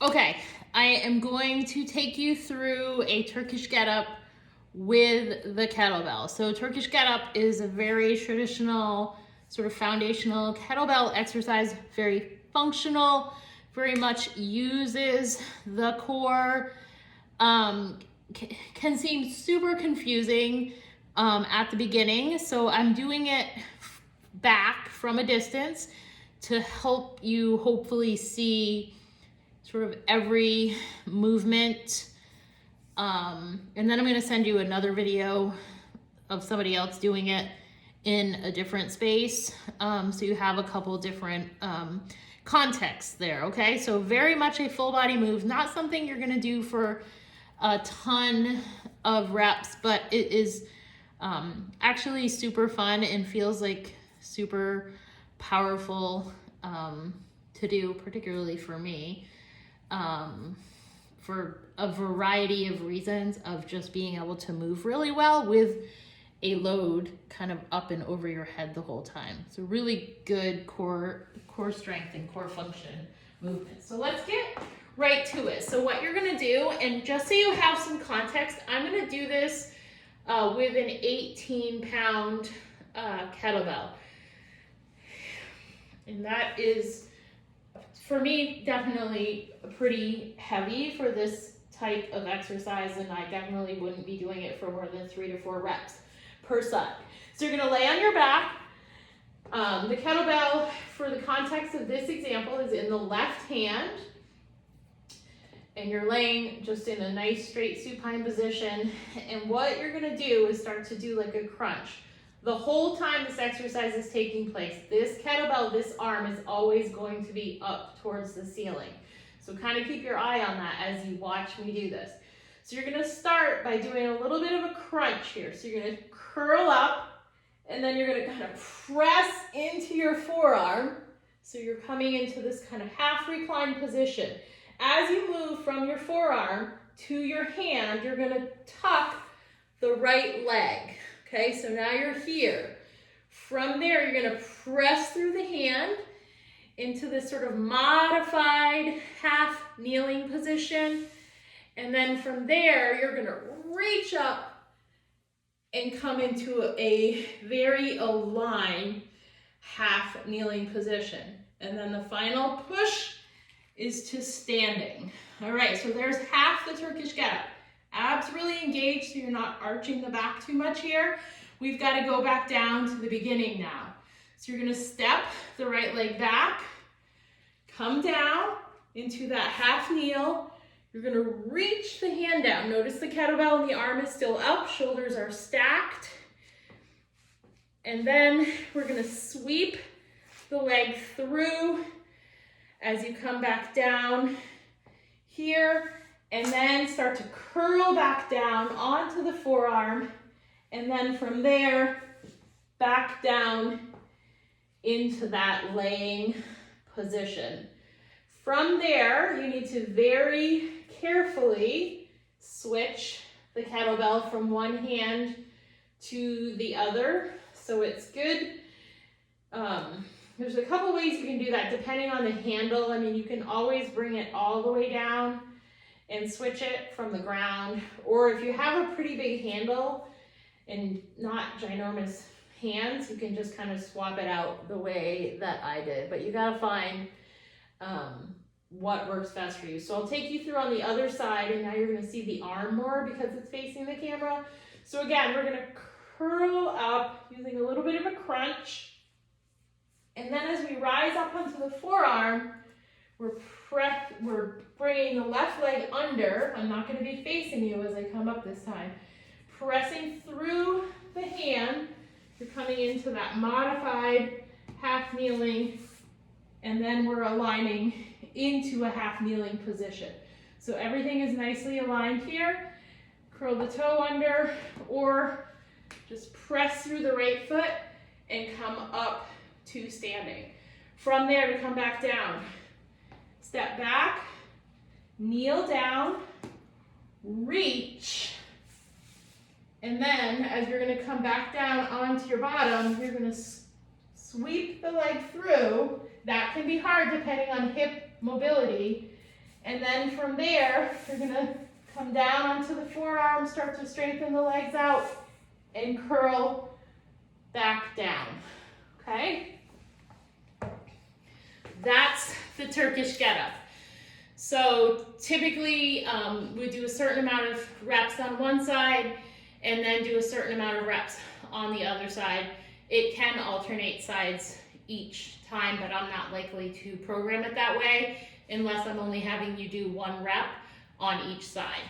Okay, I am going to take you through a Turkish Get Up with the kettlebell. So Turkish Get Up is a very traditional, sort of foundational kettlebell exercise, very functional, very much uses the core. Can seem super confusing at the beginning, so I'm doing it back from a distance to help you hopefully see sort of every movement. And then I'm going to send you another video of somebody else doing it in a different space. So you have a couple different contexts there, okay? So very much a full body move, not something you're going to do for a ton of reps, but it is actually super fun and feels like super powerful to do, particularly for me, for a variety of reasons of just being able to move really well with a load kind of up and over your head the whole time. So really good core strength and core function movement. So let's get right to it. So what you're gonna do, and just so you have some context, I'm gonna do this with an 18-pound kettlebell. And that is, for me, definitely pretty heavy for this type of exercise, and I definitely wouldn't be doing it for more than 3 to 4 reps per side. So you're gonna lay on your back. The kettlebell, for the context of this example, is in the left hand, and you're laying just in a nice straight supine position. And what you're gonna do is start to do like a crunch. The whole time this exercise is taking place, this kettlebell, this arm is always going to be up towards the ceiling. So kind of keep your eye on that as you watch me do this. So you're gonna start by doing a little bit of a crunch here. So you're gonna curl up, and then you're gonna kind of press into your forearm. So you're coming into this kind of half reclined position. As you move from your forearm to your hand, you're gonna tuck the right leg. Okay, so now you're here. From there, you're gonna press through the hand into this sort of modified half kneeling position. And then from there, you're gonna reach up and come into a very aligned half kneeling position. And then the final push is to standing. All right, so there's half the Turkish Get Up. Abs really engaged, so you're not arching the back too much here. We've got to go back down to the beginning now. So you're gonna step the right leg back, come down into that half kneel. You're gonna reach the hand down. Notice the kettlebell and the arm is still up, shoulders are stacked. And then we're gonna sweep the leg through as you come back down here, and then start to curl back down onto the forearm, and then from there, back down into that laying position. From there, you need to very carefully switch the kettlebell from one hand to the other, so it's good. There's a couple ways you can do that depending on the handle. I mean, you can always bring it all the way down and switch it from the ground, or if you have a pretty big handle and not ginormous hands, you can just kind of swap it out the way that I did, but you gotta find what works best for you. So I'll take you through on the other side, and now you're gonna see the arm more because it's facing the camera. So again, we're gonna curl up using a little bit of a crunch, and then as we rise up onto the forearm, we're bringing the left leg under. I'm not going to be facing you as I come up this time. Pressing through the hand, you're coming into that modified half kneeling, and then we're aligning into a half kneeling position. So everything is nicely aligned here. Curl the toe under, or just press through the right foot and come up to standing. From there, to come back down. Step back, kneel down, reach, and then as you're gonna come back down onto your bottom, you're gonna sweep the leg through. That can be hard depending on hip mobility. And then from there, you're gonna come down onto the forearm, start to straighten the legs out, and curl back down, okay? That's the Turkish Get Up. So typically, we do a certain amount of reps on one side, and then do a certain amount of reps on the other side. It can alternate sides each time, but I'm not likely to program it that way unless I'm only having you do one rep on each side.